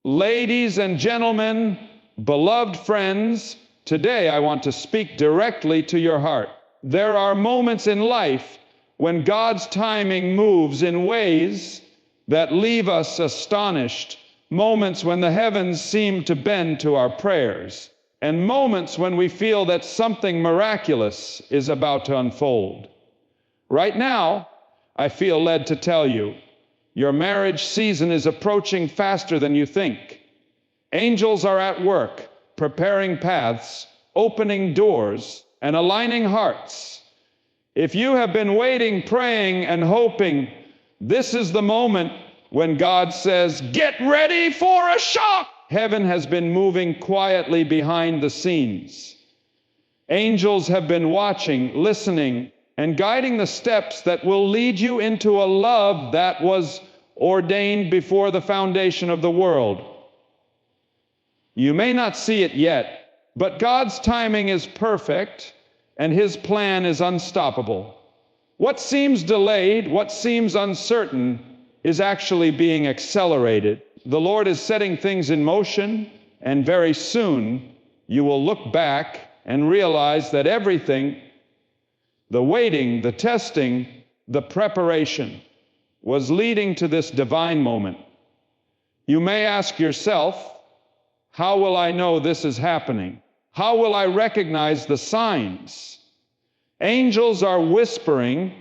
Ladies and gentlemen, beloved friends, today I want to speak directly to your heart. There are moments in life when God's timing moves in ways that leave us astonished, moments when the heavens seem to bend to our prayers, and moments when we feel that something miraculous is about to unfold. Right now, I feel led to tell you, your marriage season is approaching faster than you think. Angels are at work, preparing paths, opening doors, and aligning hearts. If you have been waiting, praying, and hoping, this is the moment when God says, "Get ready for a shock!" Heaven has been moving quietly behind the scenes. Angels have been watching, listening, and guiding the steps that will lead you into a love that was ordained before the foundation of the world. You may not see it yet, but God's timing is perfect, and His plan is unstoppable. What seems delayed, what seems uncertain, is actually being accelerated. The Lord is setting things in motion, and very soon you will look back and realize that everything, the waiting, the testing, the preparation, was leading to this divine moment. You may ask yourself, how will I know this is happening? How will I recognize the signs? Angels are whispering,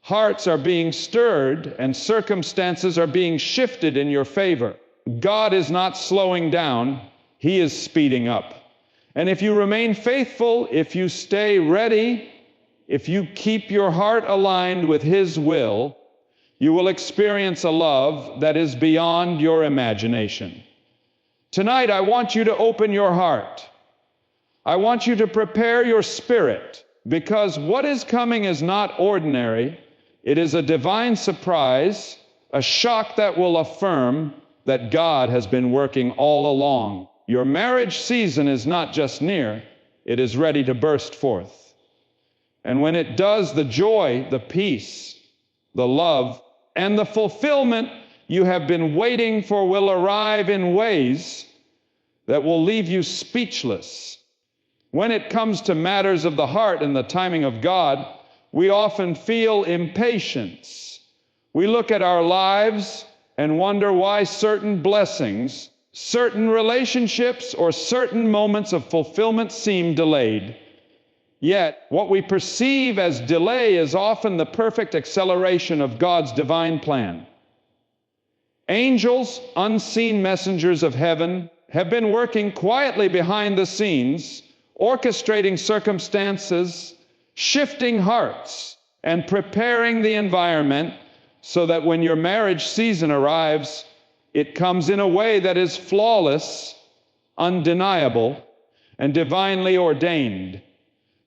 hearts are being stirred, and circumstances are being shifted in your favor. God is not slowing down, He is speeding up. And if you remain faithful, if you stay ready, if you keep your heart aligned with His will, you will experience a love that is beyond your imagination. Tonight, I want you to open your heart. I want you to prepare your spirit, because what is coming is not ordinary. It is a divine surprise, a shock that will affirm that God has been working all along. Your marriage season is not just near, it is ready to burst forth. And when it does, the joy, the peace, the love, and the fulfillment you have been waiting for will arrive in ways that will leave you speechless. When it comes to matters of the heart and the timing of God, we often feel impatience. We look at our lives and wonder why certain blessings, certain relationships, or certain moments of fulfillment seem delayed. Yet, what we perceive as delay is often the perfect acceleration of God's divine plan. Angels, unseen messengers of heaven, have been working quietly behind the scenes, orchestrating circumstances, shifting hearts, and preparing the environment so that when your marriage season arrives, it comes in a way that is flawless, undeniable, and divinely ordained.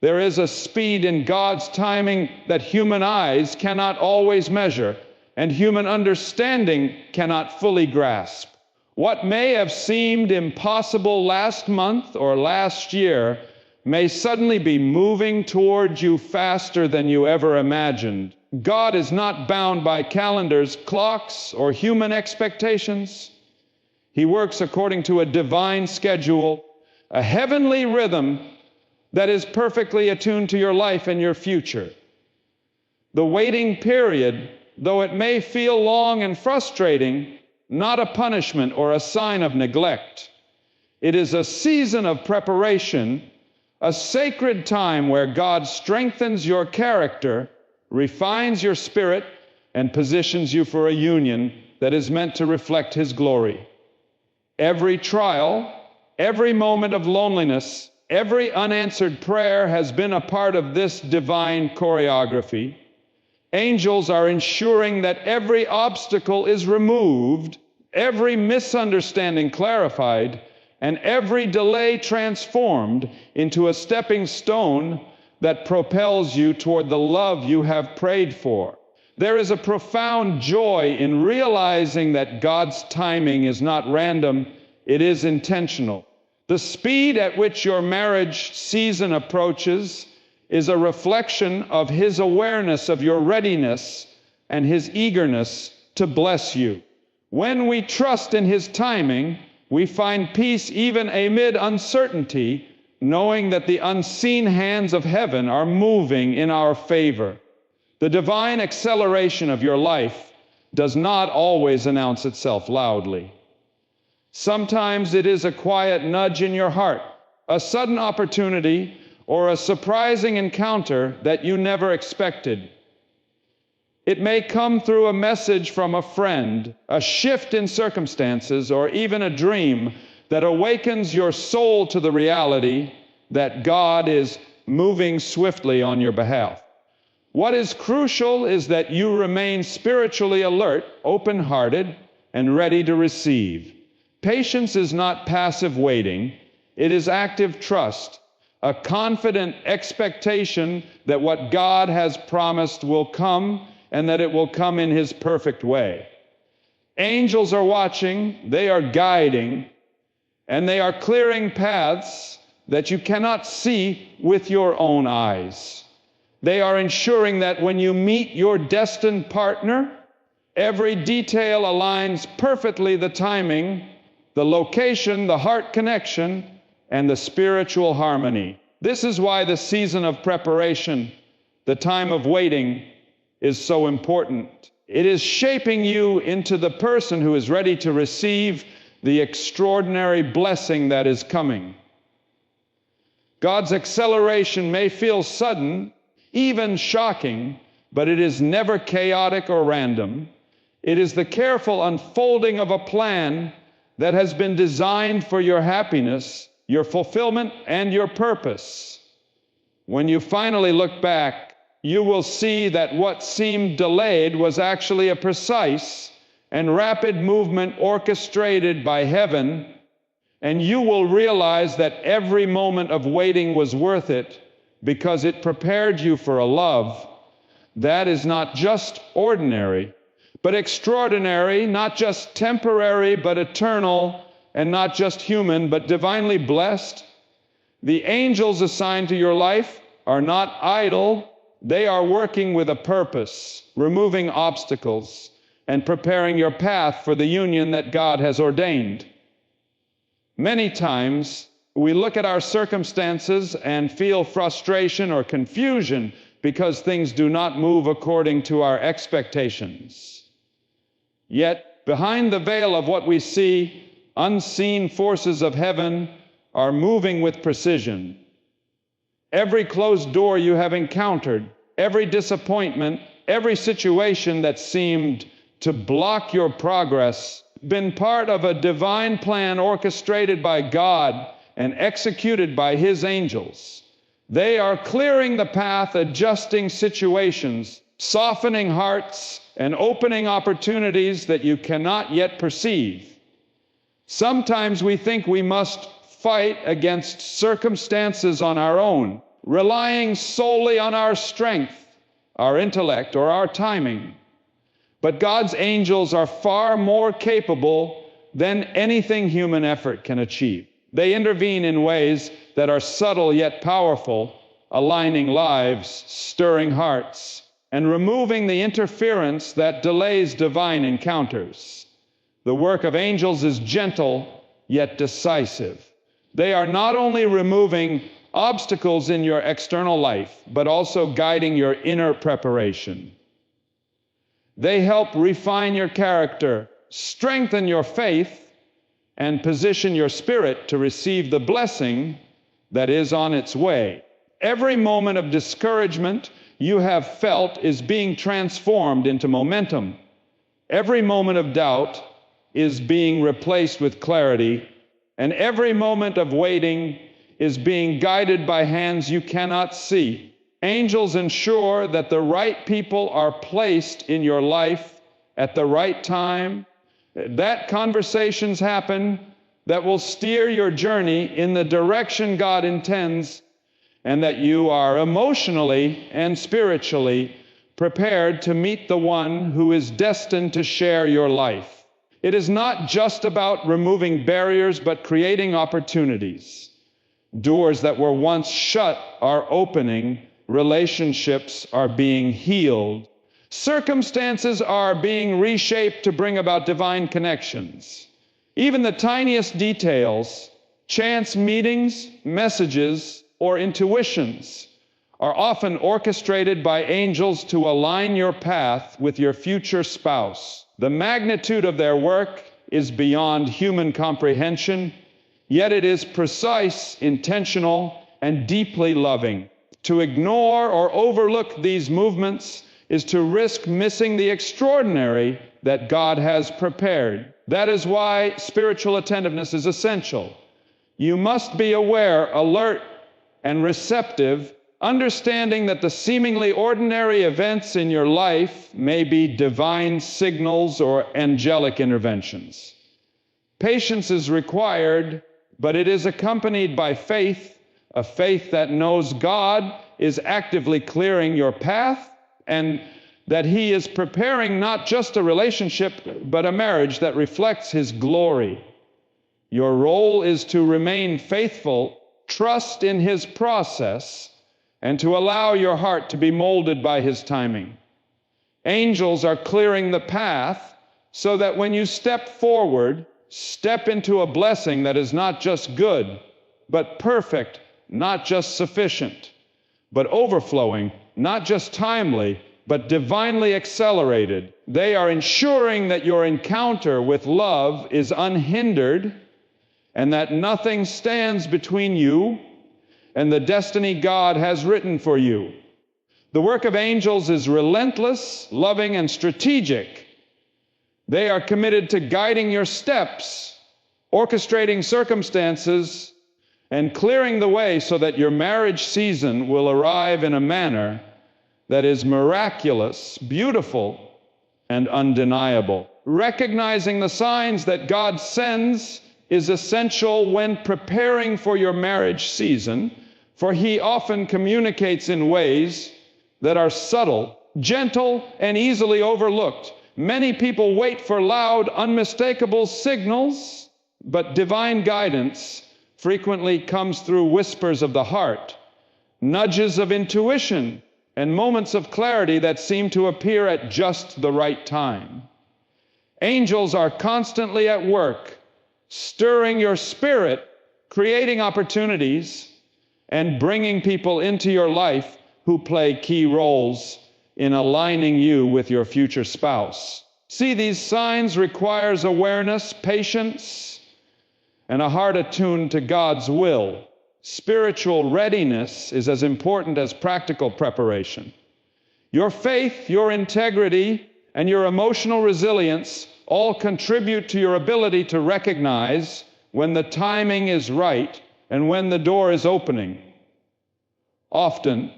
There is a speed in God's timing that human eyes cannot always measure, and human understanding cannot fully grasp. What may have seemed impossible last month or last year may suddenly be moving toward you faster than you ever imagined. God is not bound by calendars, clocks, or human expectations. He works according to a divine schedule, a heavenly rhythm that is perfectly attuned to your life and your future. The waiting period, though it may feel long and frustrating, not a punishment or a sign of neglect. It is a season of preparation, a sacred time where God strengthens your character, refines your spirit, and positions you for a union that is meant to reflect His glory. Every trial, every moment of loneliness, every unanswered prayer has been a part of this divine choreography. Angels are ensuring that every obstacle is removed, every misunderstanding clarified, and every delay transformed into a stepping stone that propels you toward the love you have prayed for. There is a profound joy in realizing that God's timing is not random, it is intentional. The speed at which your marriage season approaches is a reflection of His awareness of your readiness and His eagerness to bless you. When we trust in His timing, we find peace even amid uncertainty, knowing that the unseen hands of heaven are moving in our favor. The divine acceleration of your life does not always announce itself loudly. Sometimes it is a quiet nudge in your heart, a sudden opportunity, or a surprising encounter that you never expected. It may come through a message from a friend, a shift in circumstances, or even a dream that awakens your soul to the reality that God is moving swiftly on your behalf. What is crucial is that you remain spiritually alert, open-hearted, and ready to receive. Patience is not passive waiting. It is active trust, a confident expectation that what God has promised will come and that it will come in His perfect way. Angels are watching, they are guiding, and they are clearing paths that you cannot see with your own eyes. They are ensuring that when you meet your destined partner, every detail aligns perfectly: the timing, the location, the heart connection, and the spiritual harmony. This is why the season of preparation, the time of waiting, is so important. It is shaping you into the person who is ready to receive the extraordinary blessing that is coming. God's acceleration may feel sudden, even shocking, but it is never chaotic or random. It is the careful unfolding of a plan that has been designed for your happiness, your fulfillment, and your purpose. When you finally look back, you will see that what seemed delayed was actually a precise and rapid movement orchestrated by heaven, and you will realize that every moment of waiting was worth it because it prepared you for a love that is not just ordinary, but extraordinary, not just temporary, but eternal, and not just human, but divinely blessed. The angels assigned to your life are not idle. They are working with a purpose, removing obstacles, and preparing your path for the union that God has ordained. Many times, we look at our circumstances and feel frustration or confusion because things do not move according to our expectations. Yet, behind the veil of what we see, unseen forces of heaven are moving with precision. Every closed door you have encountered, every disappointment, every situation that seemed to block your progress, been part of a divine plan orchestrated by God and executed by His angels. They are clearing the path, adjusting situations, softening hearts, and opening opportunities that you cannot yet perceive. Sometimes we think we must fight against circumstances on our own, relying solely on our strength, our intellect, or our timing. But God's angels are far more capable than anything human effort can achieve. They intervene in ways that are subtle yet powerful, aligning lives, stirring hearts, and removing the interference that delays divine encounters. The work of angels is gentle yet decisive. They are not only removing obstacles in your external life, but also guiding your inner preparation. They help refine your character, strengthen your faith, and position your spirit to receive the blessing that is on its way. Every moment of discouragement you have felt is being transformed into momentum. Every moment of doubt is being replaced with clarity, and every moment of waiting is being guided by hands you cannot see. Angels ensure that the right people are placed in your life at the right time, that conversations happen that will steer your journey in the direction God intends, and that you are emotionally and spiritually prepared to meet the one who is destined to share your life. It is not just about removing barriers, but creating opportunities. Doors that were once shut are opening, relationships are being healed, Circumstances are being reshaped to bring about divine connections. Even the tiniest details, chance meetings, messages, or intuitions are often orchestrated by angels to align your path with your future spouse. The magnitude of their work is beyond human comprehension, yet it is precise, intentional, and deeply loving. To ignore or overlook these movements is to risk missing the extraordinary that God has prepared. That is why spiritual attentiveness is essential. You must be aware, alert, and receptive, understanding that the seemingly ordinary events in your life may be divine signals or angelic interventions. Patience is required, but it is accompanied by faith, a faith that knows God is actively clearing your path and that He is preparing not just a relationship, but a marriage that reflects His glory. Your role is to remain faithful, trust in His process, and to allow your heart to be molded by His timing. Angels are clearing the path so that when you step forward, step into a blessing that is not just good, but perfect, not just sufficient, but overflowing, not just timely, but divinely accelerated. They are ensuring that your encounter with love is unhindered and that nothing stands between you and the destiny God has written for you. The work of angels is relentless, loving, and strategic. They are committed to guiding your steps, orchestrating circumstances, and clearing the way so that your marriage season will arrive in a manner that is miraculous, beautiful, and undeniable. Recognizing the signs that God sends is essential when preparing for your marriage season, for He often communicates in ways that are subtle, gentle, and easily overlooked. Many people wait for loud, unmistakable signals, but divine guidance frequently comes through whispers of the heart, nudges of intuition, and moments of clarity that seem to appear at just the right time. Angels are constantly at work, stirring your spirit, creating opportunities, and bringing people into your life who play key roles in aligning you with your future spouse. See, these signs requires awareness, patience, and a heart attuned to God's will. Spiritual readiness is as important as practical preparation. Your faith, your integrity, and your emotional resilience all contribute to your ability to recognize when the timing is right and when the door is opening. Often,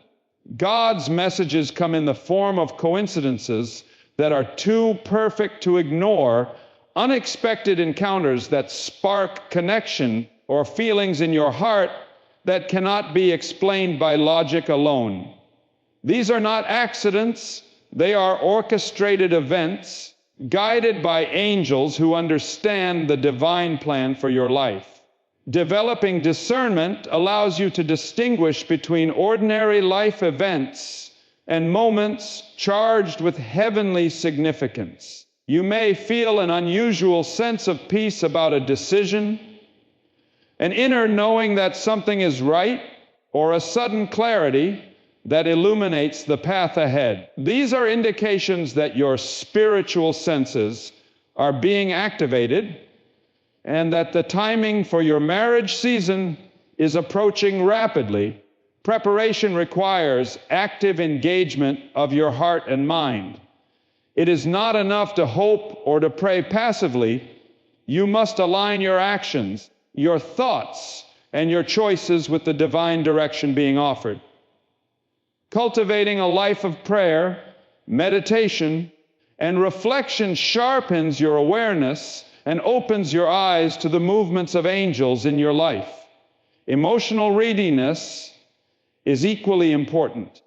God's messages come in the form of coincidences that are too perfect to ignore, unexpected encounters that spark connection or feelings in your heart that cannot be explained by logic alone. These are not accidents, they are orchestrated events guided by angels who understand the divine plan for your life. Developing discernment allows you to distinguish between ordinary life events and moments charged with heavenly significance. You may feel an unusual sense of peace about a decision, an inner knowing that something is right, or a sudden clarity that illuminates the path ahead. These are indications that your spiritual senses are being activated and that the timing for your marriage season is approaching rapidly. Preparation requires active engagement of your heart and mind. It is not enough to hope or to pray passively. You must align your actions, your thoughts, and your choices with the divine direction being offered. Cultivating a life of prayer, meditation, and reflection sharpens your awareness and opens your eyes to the movements of angels in your life. Emotional readiness is equally important.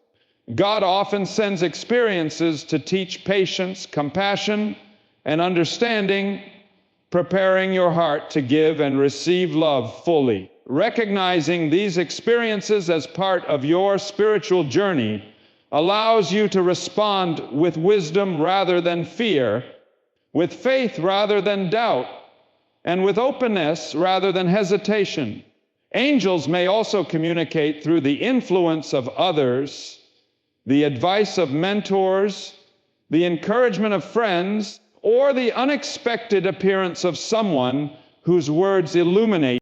God often sends experiences to teach patience, compassion, and understanding, preparing your heart to give and receive love fully. Recognizing these experiences as part of your spiritual journey allows you to respond with wisdom rather than fear, with faith rather than doubt, and with openness rather than hesitation. Angels may also communicate through the influence of others, the advice of mentors, the encouragement of friends, or the unexpected appearance of someone whose words illuminate